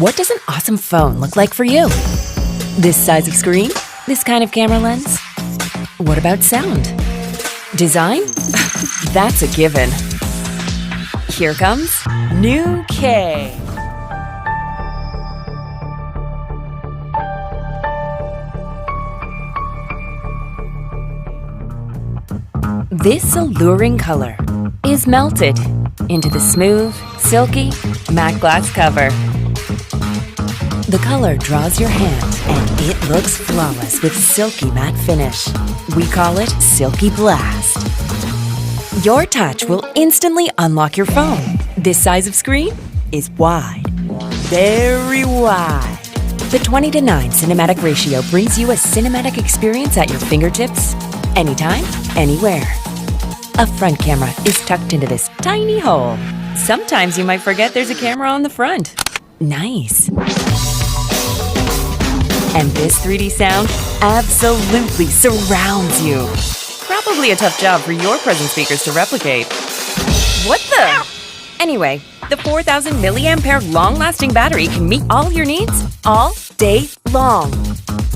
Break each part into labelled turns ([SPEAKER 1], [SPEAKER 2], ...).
[SPEAKER 1] What does an awesome phone look like for you? This size of screen? This kind of camera lens? What about sound? Design? That's a given. Here comes new K. This alluring color is melted into the smooth, silky, matte glass cover. The color draws your hand and it looks flawless with silky matte finish. We call it Silky Blast. Your touch will instantly unlock your phone. This size of screen is wide, very wide. The 20:9 cinematic ratio brings you a cinematic experience at your fingertips, anytime, anywhere. A front camera is tucked into this tiny hole. Sometimes you might forget there's a camera on the front. Nice. And this 3D sound absolutely surrounds you. Probably a tough job for your present speakers to replicate. What the? Anyway, the 4,000 milliampere long-lasting battery can meet all your needs all day long.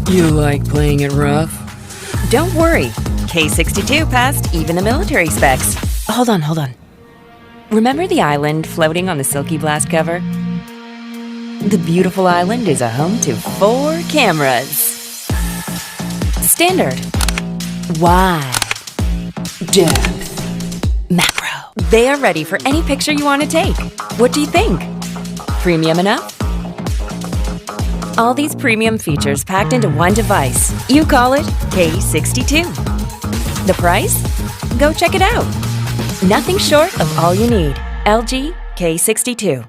[SPEAKER 2] You like playing it rough?
[SPEAKER 1] Don't worry. K62 passed even the military specs. Hold on. Remember the island floating on the Silky Blast cover? The beautiful island is a home to 4 cameras. Standard, wide, depth, macro. They are ready for any picture you want to take. What do you think? Premium enough? All these premium features packed into one device. You call it K62. The price? Go check it out. Nothing short of all you need. LG K62.